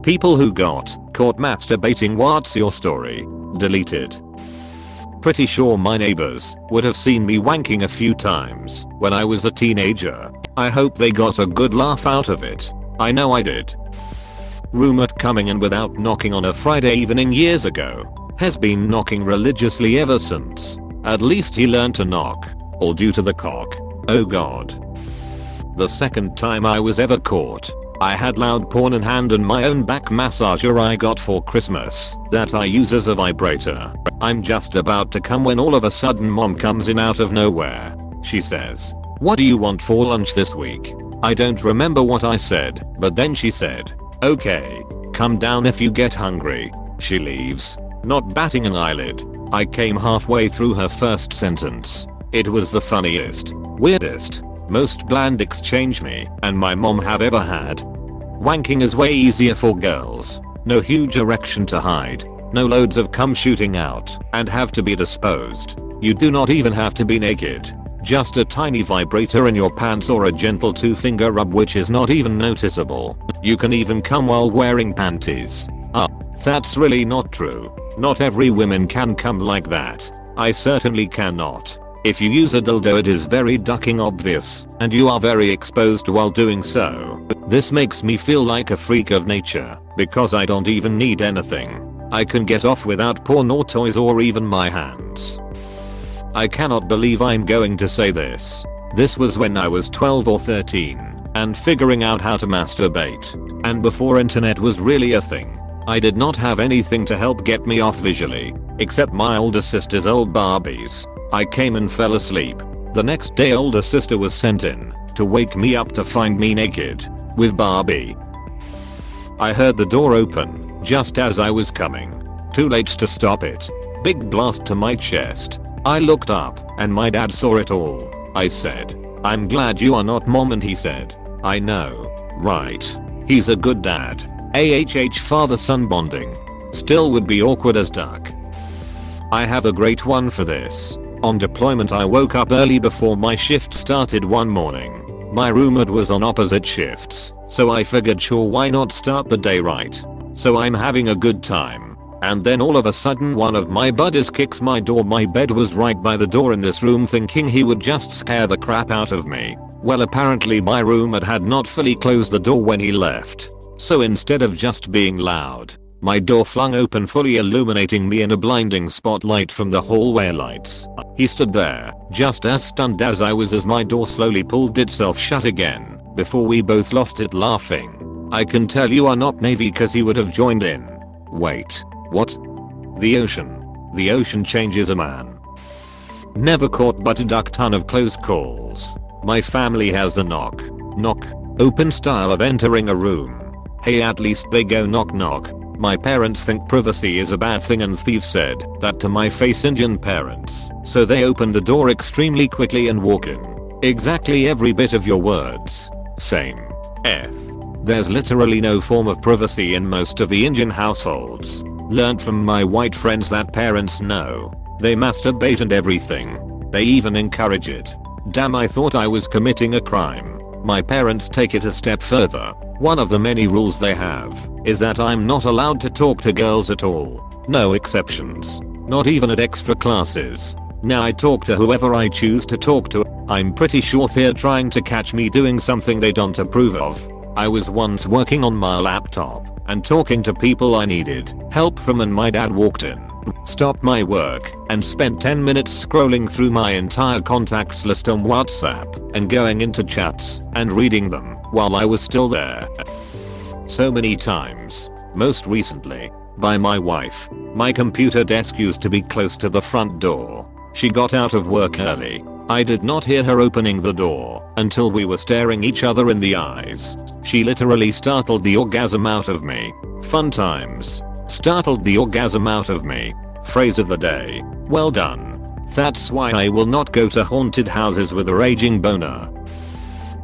People who got caught masturbating, what's your story? Deleted. Pretty sure my neighbors would have seen me wanking a few times when I was a teenager. I hope they got a good laugh out of it. I know I did. Rumored coming in without knocking on a Friday evening years ago. Has been knocking religiously ever since. At least he learned to knock. All due to the cock. Oh god. The second time I was ever caught, I had loud porn in hand and my own back massager I got for Christmas that I use as a vibrator. I'm just about to come when all of a sudden mom comes in out of nowhere. She says, "What do you want for lunch this week?" I don't remember what I said, but then she said, "Okay, come down if you get hungry." She leaves, not batting an eyelid. I came halfway through her first sentence. It was the funniest, weirdest, most bland exchange me and my mom have ever had. Wanking is way easier for girls. No huge erection to hide. No loads of cum shooting out and have to be disposed. You do not even have to be naked. Just a tiny vibrator in your pants or a gentle 2-finger rub which is not even noticeable. You can even come while wearing panties. That's really not true. Not every woman can come like that. I certainly cannot. If you use a dildo it is very ducking obvious and you are very exposed while doing so. This makes me feel like a freak of nature because I don't even need anything. I can get off without porn or toys or even my hands. I cannot believe I'm going to say this. This was when I was 12 or 13 and figuring out how to masturbate. And before internet was really a thing. I did not have anything to help get me off visually except my older sister's old Barbies. I came and fell asleep. The next day older sister was sent in to wake me up to find me naked with Barbie. I heard the door open just as I was coming. Too late to stop it. Big blast to my chest. I looked up and my dad saw it all. I said, "I'm glad you are not mom," and he said, "I know, right? He's a good dad." Father-son bonding. Still would be awkward as duck. I have a great one for this. On deployment I woke up early before my shift started one morning. My roommate was on opposite shifts, so I figured sure why not start the day right. So I'm having a good time. And then all of a sudden one of my buddies kicks my door. My bed was right by the door in this room, thinking he would just scare the crap out of me. Well, apparently my roommate had not fully closed the door when he left. So instead of just being loud, my door flung open, fully illuminating me in a blinding spotlight from the hallway lights. He stood there, just as stunned as I was as my door slowly pulled itself shut again, before we both lost it laughing. I can tell you are not Navy cause he would have joined in. Wait, what? The ocean. The ocean changes a man. Never caught but a duck ton of close calls. My family has the knock, open style of entering a room. Hey, at least they go knock knock. My parents think privacy is a bad thing and Thief said that to my face, Indian parents. So they open the door extremely quickly and walk in. Exactly every bit of your words. Same. There's literally no form of privacy in most of the Indian households. Learned from my white friends that parents know. They masturbate and everything. They even encourage it. Damn, I thought I was committing a crime. My parents take it a step further. One of the many rules they have is that I'm not allowed to talk to girls at all. No exceptions. Not even at extra classes. Now I talk to whoever I choose to talk to. I'm pretty sure they're trying to catch me doing something they don't approve of. I was once working on my laptop and talking to people I needed help from, and my dad walked in, stopped my work, and spent 10 minutes scrolling through my entire contacts list on WhatsApp and going into chats and reading them while I was still there. So many times. Most recently, by my wife. My computer desk used to be close to the front door. She got out of work early. I did not hear her opening the door until we were staring each other in the eyes. She literally startled the orgasm out of me. Fun times. Startled the orgasm out of me. Phrase of the day. Well done. That's why I will not go to haunted houses with a raging boner.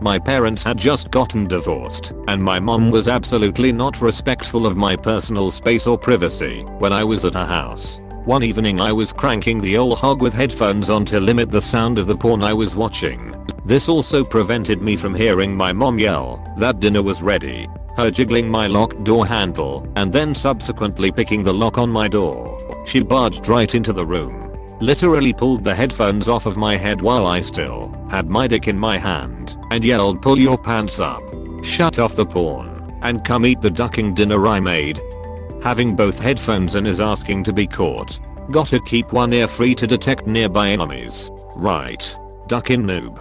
My parents had just gotten divorced, and my mom was absolutely not respectful of my personal space or privacy when I was at her house. One evening I was cranking the old hog with headphones on to limit the sound of the porn I was watching. This also prevented me from hearing my mom yell that dinner was ready. her jiggling my locked door handle and then subsequently picking the lock on my door. She barged right into the room, literally pulled the headphones off of my head while I still had my dick in my hand, and yelled, "Pull your pants up, shut off the porn, and come eat the ducking dinner I made." Having both headphones in is asking to be caught. Gotta keep one ear free to detect nearby enemies. Right. Ducking noob.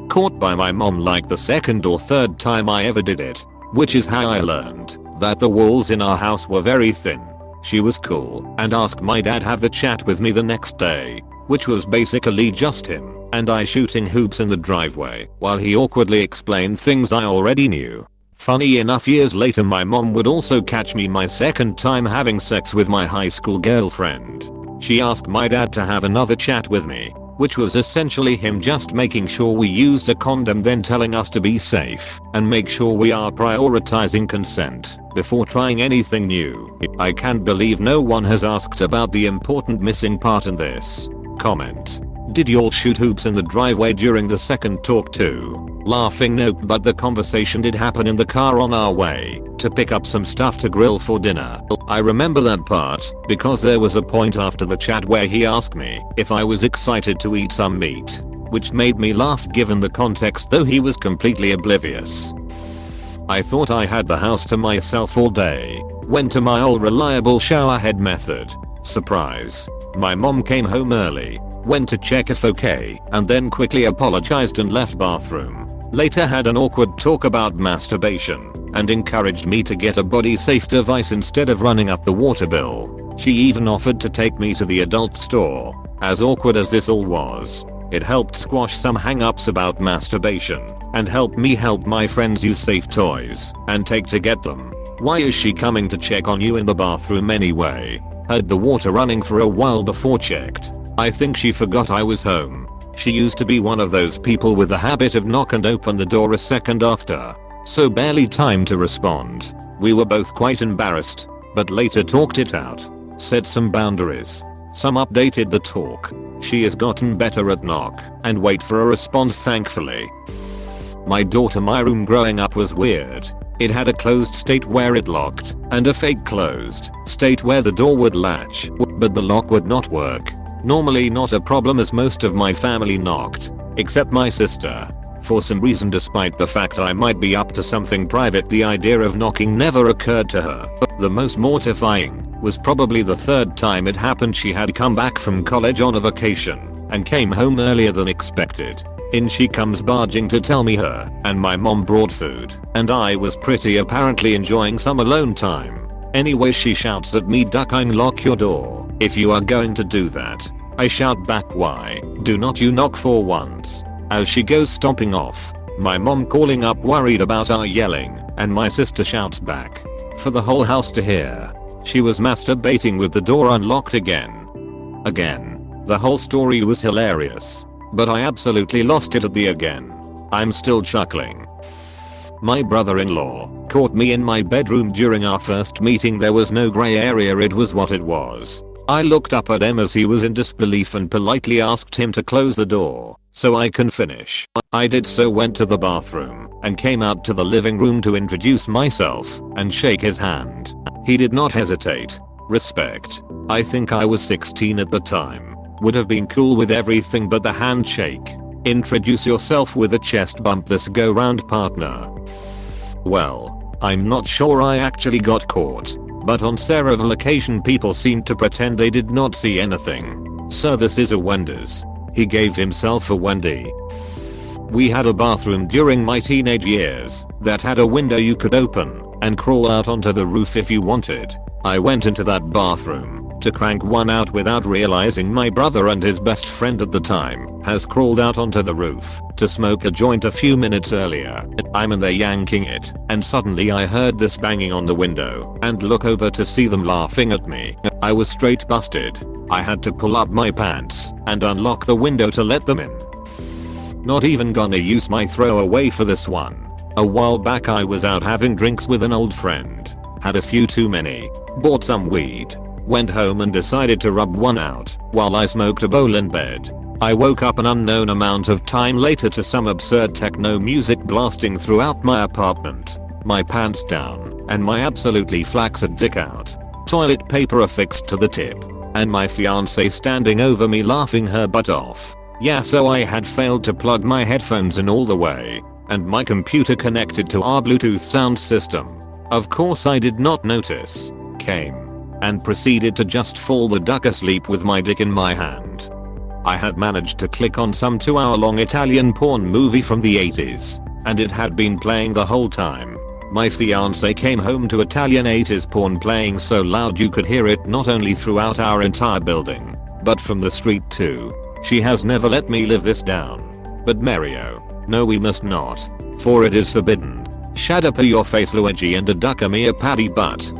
Caught by my mom like the second or third time I ever did it, which is how I learned that the walls in our house were very thin. She was cool and asked my dad have the chat with me the next day, which was basically just him and I shooting hoops in the driveway while he awkwardly explained things I already knew. Funny enough, years later my mom would also catch me my second time having sex with my high school girlfriend. She asked my dad to have another chat with me, which was essentially him just making sure we used a condom, then telling us to be safe and make sure we are prioritizing consent before trying anything new. I can't believe no one has asked about the important missing part in this. Comment. Did y'all shoot hoops in the driveway during the second talk too? Laughing nope, but the conversation did happen in the car on our way to pick up some stuff to grill for dinner. I remember that part because there was a point after the chat where he asked me if I was excited to eat some meat, which made me laugh given the context, though he was completely oblivious. I thought I had the house to myself all day. Went to my old reliable showerhead method. Surprise. My mom came home early, went to check if okay, and then quickly apologized and left bathroom. Later had an awkward talk about masturbation and encouraged me to get a body safe device instead of running up the water bill. She even offered to take me to the adult store. As awkward as this all was, it helped squash some hang-ups about masturbation and helped me help my friends use safe toys and take to get them. Why is she coming to check on you in the bathroom anyway? Heard the water running for a while before checked. I think she forgot I was home. She used to be one of those people with the habit of knock and open the door a second after, so barely time to respond. We were both quite embarrassed, but later talked it out, set some boundaries, some updated the talk. She has gotten better at knock and wait for a response, thankfully. My door to my room growing up was weird. It had a closed state where it locked and a fake closed state where the door would latch, but the lock would not work. Normally not a problem as most of my family knocked, except my sister. For some reason, despite the fact I might be up to something private, the idea of knocking never occurred to her. The most mortifying was probably the third time it happened. She had come back from college on a vacation and came home earlier than expected. In she comes barging to tell me her and my mom brought food, and I was pretty apparently enjoying some alone time. Anyway, she shouts at me, "Duck, unlock your door if you are going to do that." I shout back, "Why do not you knock for once?" As she goes stomping off, my mom calling up worried about our yelling, and my sister shouts back for the whole house to hear. She was masturbating with the door unlocked again. The whole story was hilarious, but I absolutely lost it at the again. I'm still chuckling. My brother-in-law caught me in my bedroom during our first meeting. There was no grey area, it was what it was. I looked up at him as he was in disbelief and politely asked him to close the door so I can finish. I did so, went to the bathroom, and came out to the living room to introduce myself and shake his hand. He did not hesitate. Respect. I think I was 16 at the time. Would have been cool with everything but the handshake. Introduce yourself with a chest bump this go round, partner. Well, I'm not sure I actually got caught, but on several occasions people seemed to pretend they did not see anything. So this is a Wendy's. He gave himself a Wendy. We had a bathroom during my teenage years that had a window you could open and crawl out onto the roof if you wanted. I went into that bathroom to crank one out without realizing my brother and his best friend at the time has crawled out onto the roof to smoke a joint a few minutes earlier. I'm in there yanking it, and suddenly I heard this banging on the window and look over to see them laughing at me. I was straight busted. I had to pull up my pants and unlock the window to let them in. Not even gonna use my throwaway for this one. A while back I was out having drinks with an old friend. Had a few too many. Bought some weed. Went home and decided to rub one out while I smoked a bowl in bed. I woke up an unknown amount of time later to some absurd techno music blasting throughout my apartment. my pants down, and my absolutely flaccid dick out. Toilet paper affixed to the tip. And my fiance standing over me laughing her butt off. Yeah, so I had failed to plug my headphones in all the way. And my computer connected to our Bluetooth sound system. Of course I did not notice. Came. And proceeded to just fall the duck asleep with my dick in my hand. I had managed to click on some 2-hour-long Italian porn movie from the 80s. And it had been playing the whole time. My fiance came home to Italian 80s porn playing so loud you could hear it not only throughout our entire building, but from the street too. She has never let me live this down. But Mario, no we must not. For it is forbidden. Shadapa your face Luigi and a duck me a paddy butt.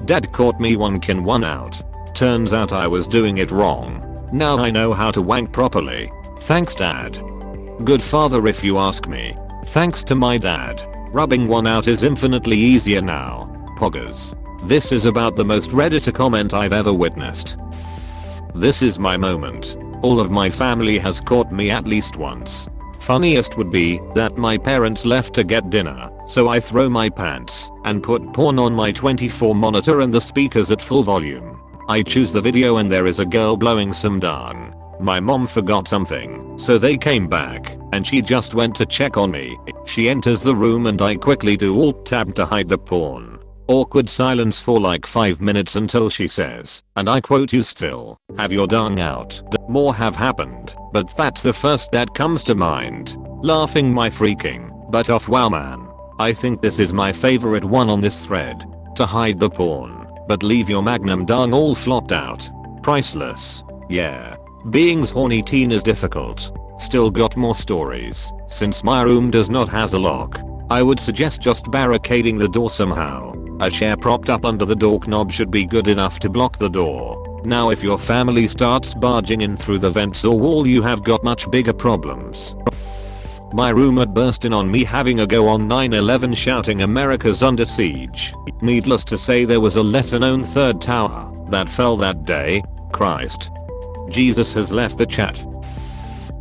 Dad caught me wankin' one out. Turns out I was doing it wrong. Now I know how to wank properly. Thanks dad. Good father if you ask me. Thanks to my dad. Rubbing one out is infinitely easier now. Poggers. This is about the most Redditor comment I've ever witnessed. This is my moment. All of my family has caught me at least once. Funniest would be that my parents left to get dinner, so I throw my pants and put porn on my 24 monitor and the speakers at full volume. I choose the video and there is a girl blowing some dung. My mom forgot something, so they came back, and she just went to check on me. She enters the room and I quickly do Alt-Tab to hide the porn. Awkward silence for like 5 minutes until she says, and I quote, "You still have your dung out." More have happened, but that's the first that comes to mind. Laughing my freaking butt off. Wow man. I think this is my favorite one on this thread. To hide the porn, but leave your magnum dung all flopped out. Priceless. Yeah. Being's horny teen is difficult. Still got more stories. Since my room does not has a lock, I would suggest just barricading the door somehow. A chair propped up under the door knob should be good enough to block the door. Now if your family starts barging in through the vents or wall you have got much bigger problems. My roommate burst in on me having a go on 9/11 shouting America's under siege. Needless to say there was a lesser known third tower that fell that day. Christ. Jesus has left the chat.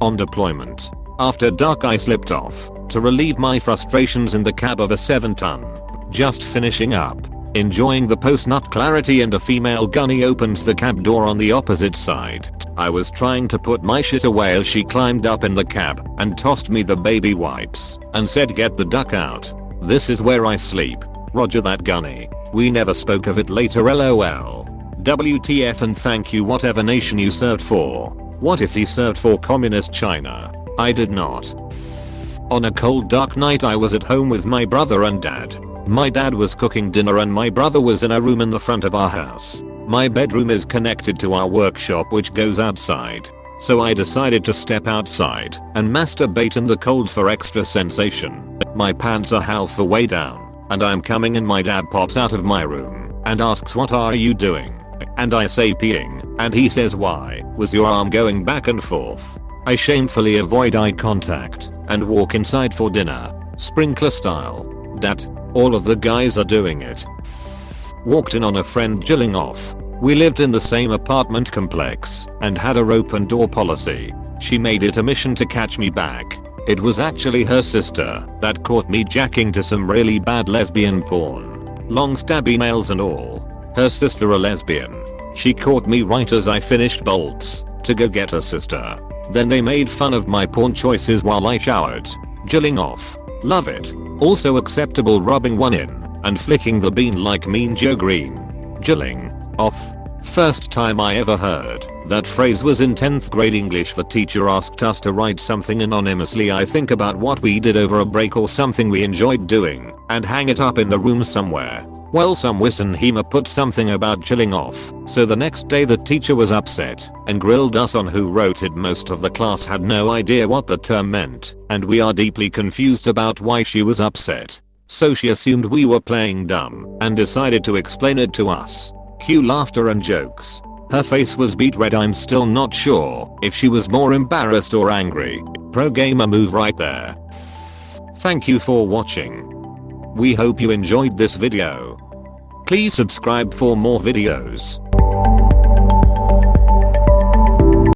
On deployment. After dark I slipped off to relieve my frustrations in the cab of a 7-ton. Just finishing up. Enjoying the post-nut clarity and a female gunny opens the cab door on the opposite side. I was trying to put my shit away as she climbed up in the cab and tossed me the baby wipes and said get the duck out. This is where I sleep. Roger that gunny. We never spoke of it later lol. WTF and thank you whatever nation you served for. What if he served for communist China? I did not. On a cold dark night I was at home with my brother and dad. My dad was cooking dinner and my brother was in a room in the front of our house. My bedroom is connected to our workshop which goes outside. So I decided to step outside and masturbate in the cold for extra sensation. My pants are half the way down and I'm coming and my dad pops out of my room and asks what are you doing? And I say peeing, and he says why was your arm going back and forth? I shamefully avoid eye contact and walk inside for dinner, sprinkler style. Dad, all of the guys are doing it. Walked in on a friend jilling off. We lived in the same apartment complex and had a open door policy. She made it a mission to catch me back. It was actually her sister that caught me jacking to some really bad lesbian porn. Long stab emails and all. Her sister a lesbian. She caught me right as I finished bolts to go get her sister. Then they made fun of my porn choices while I showered. Jilling off. Love it. Also acceptable rubbing one in and flicking the bean like Mean Joe Green. Jilling off. First time I ever heard that phrase was in 10th grade English. The teacher asked us to write something anonymously, I think about what we did over a break or something we enjoyed doing, and hang it up in the room somewhere. Well, some Wissenheimer put something about chilling off, so the next day the teacher was upset and grilled us on who wrote it. Most of the class had no idea what the term meant, and we are deeply confused about why she was upset. So she assumed we were playing dumb and decided to explain it to us. Cue laughter and jokes. Her face was beet red. I'm still not sure if she was more embarrassed or angry. Pro gamer move right there. Thank you for watching. We hope you enjoyed this video. Please subscribe for more videos.